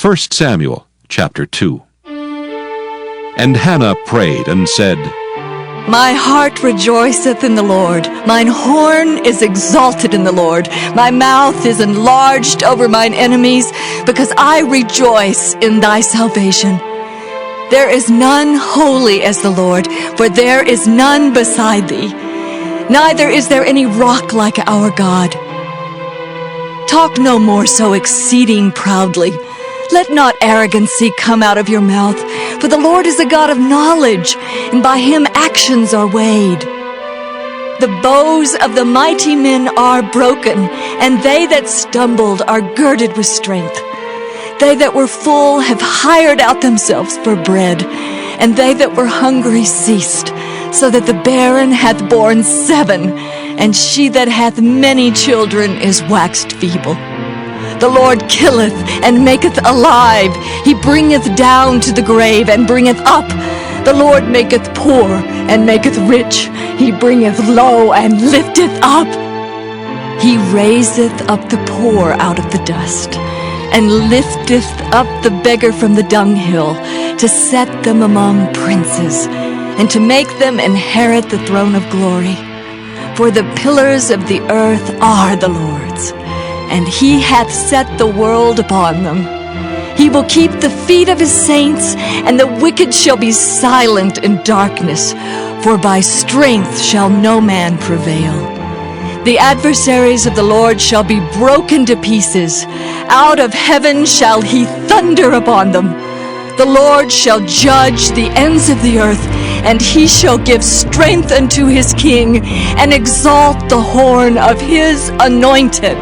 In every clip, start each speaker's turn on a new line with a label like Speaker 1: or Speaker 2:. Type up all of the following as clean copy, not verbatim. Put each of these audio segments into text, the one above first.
Speaker 1: 1 Samuel chapter 2. And Hannah prayed and said,
Speaker 2: My heart rejoiceth in the Lord. Mine horn is exalted in the Lord. My mouth is enlarged over mine enemies, because I rejoice in thy salvation. There is none holy as the Lord, for there is none beside thee. Neither is there any rock like our God. Talk no more so exceeding proudly. Let not arrogancy come out of your mouth, for the Lord is a God of knowledge, and by him actions are weighed. The bows of the mighty men are broken, and they that stumbled are girded with strength. They that were full have hired out themselves for bread, and they that were hungry ceased, so that the barren hath borne 7, and she that hath many children is waxed feeble. The Lord killeth and maketh alive. He bringeth down to the grave and bringeth up. The Lord maketh poor and maketh rich. He bringeth low and lifteth up. He raiseth up the poor out of the dust, and lifteth up the beggar from the dunghill, to set them among princes, and to make them inherit the throne of glory. For the pillars of the earth are the Lord's, and he hath set the world upon them. He will keep the feet of his saints, and the wicked shall be silent in darkness, for by strength shall no man prevail. The adversaries of the Lord shall be broken to pieces. Out of heaven shall he thunder upon them. The Lord shall judge the ends of the earth, and he shall give strength unto his king, and exalt the horn of his anointed.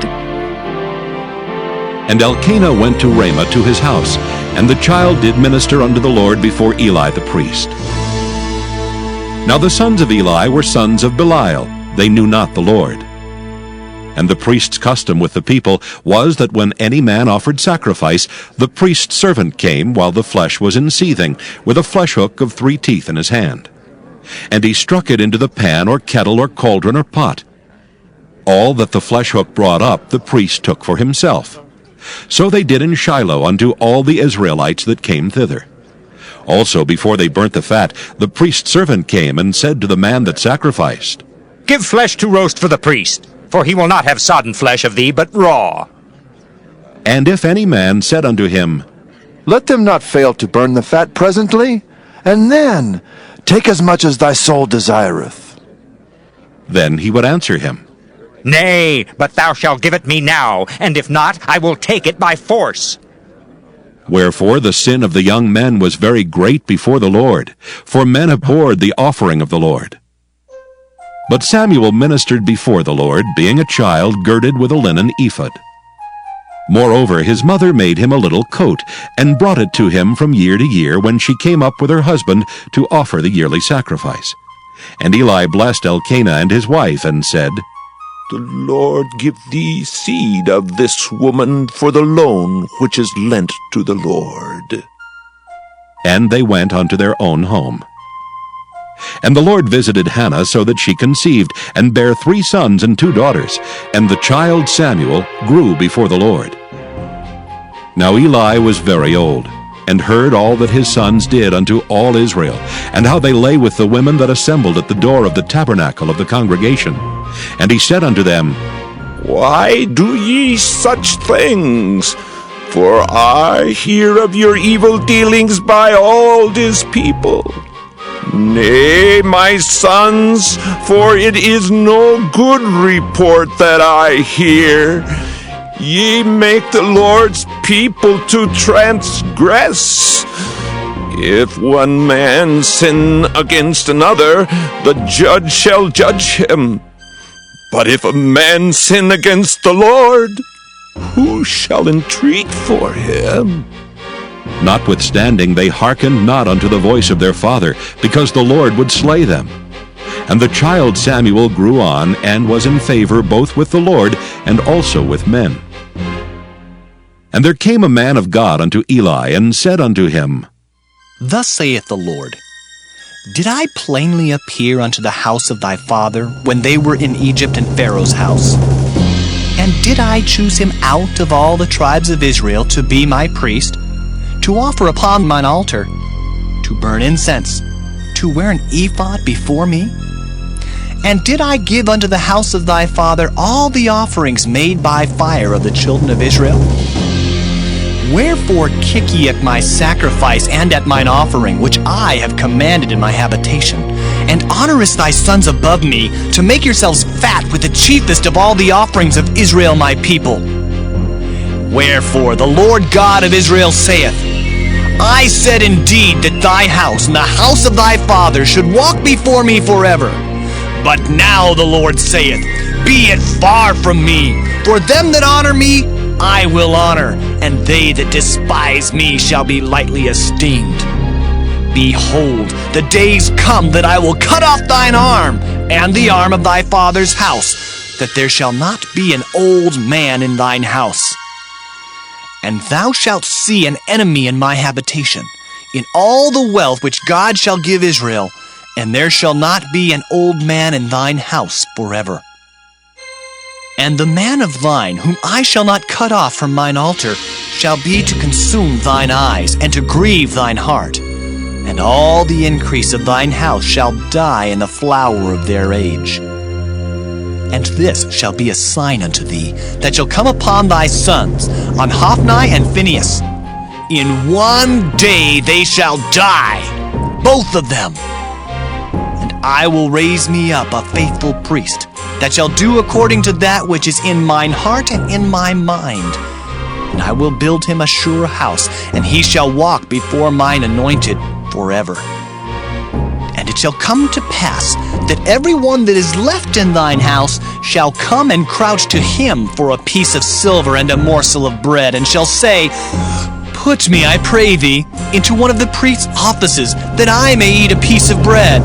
Speaker 1: And Elkanah went to Ramah to his house, and the child did minister unto the Lord before Eli the priest. Now the sons of Eli were sons of Belial. They knew not the Lord. And the priest's custom with the people was that when any man offered sacrifice, the priest's servant came while the flesh was in seething, with a flesh hook of 3 teeth in his hand. And he struck it into the pan or kettle or cauldron or pot. All that the flesh hook brought up the priest took for himself. So they did in Shiloh unto all the Israelites that came thither. Also before they burnt the fat, the priest's servant came and said to the man that sacrificed,
Speaker 3: Give flesh to roast for the priest, for he will not have sodden flesh of thee, but raw.
Speaker 1: And if any man said unto him,
Speaker 4: Let them not fail to burn the fat presently, and then take as much as thy soul desireth.
Speaker 1: Then he would answer him,
Speaker 3: Nay, but thou shalt give it me now, and if not, I will take it by force.
Speaker 1: Wherefore the sin of the young men was very great before the Lord, for men abhorred the offering of the Lord. But Samuel ministered before the Lord, being a child girded with a linen ephod. Moreover, his mother made him a little coat, and brought it to him from year to year when she came up with her husband to offer the yearly sacrifice. And Eli blessed Elkanah and his wife, and said,
Speaker 5: The Lord give thee seed of this woman for the loan which is lent to the Lord.
Speaker 1: And they went unto their own home. And the Lord visited Hannah so that she conceived, and bare 3 sons and 2 daughters. And the child Samuel grew before the Lord. Now Eli was very old, and heard all that his sons did unto all Israel, and how they lay with the women that assembled at the door of the tabernacle of the congregation. And he said unto them,
Speaker 5: Why do ye such things? For I hear of your evil dealings by all this people. Nay, my sons, for it is no good report that I hear. Ye make the Lord's people to transgress. If one man sin against another, the judge shall judge him. But if a man sin against the Lord, who shall entreat for him?
Speaker 1: Notwithstanding they hearkened not unto the voice of their father, because the Lord would slay them. And the child Samuel grew on, and was in favor both with the Lord and also with men. And there came a man of God unto Eli, and said unto him,
Speaker 6: Thus saith the Lord, Did I plainly appear unto the house of thy father, when they were in Egypt in Pharaoh's house? And did I choose him out of all the tribes of Israel to be my priest, to offer upon mine altar, to burn incense, to wear an ephod before me? And did I give unto the house of thy father all the offerings made by fire of the children of Israel? Wherefore kick ye at my sacrifice and at mine offering, which I have commanded in my habitation? And honorest thy sons above me, to make yourselves fat with the chiefest of all the offerings of Israel my people? Wherefore the Lord God of Israel saith, I said indeed that thy house and the house of thy father should walk before me forever. But now the Lord saith, Be it far from me, for them that honor me I will honor, and they that despise me shall be lightly esteemed. Behold, the days come that I will cut off thine arm, and the arm of thy father's house, that there shall not be an old man in thine house. And thou shalt see an enemy in my habitation, in all the wealth which God shall give Israel, and there shall not be an old man in thine house forever. And the man of thine, whom I shall not cut off from mine altar, shall be to consume thine eyes, and to grieve thine heart. And all the increase of thine house shall die in the flower of their age. And this shall be a sign unto thee, that shall come upon thy sons, on Hophni and Phinehas. In one day they shall die, both of them. And I will raise me up a faithful priest, that shall do according to that which is in mine heart and in my mind. And I will build him a sure house, and he shall walk before mine anointed forever. And it shall come to pass that every one that is left in thine house shall come and crouch to him for a piece of silver and a morsel of bread, and shall say, Put me, I pray thee, into one of the priest's offices, that I may eat a piece of bread.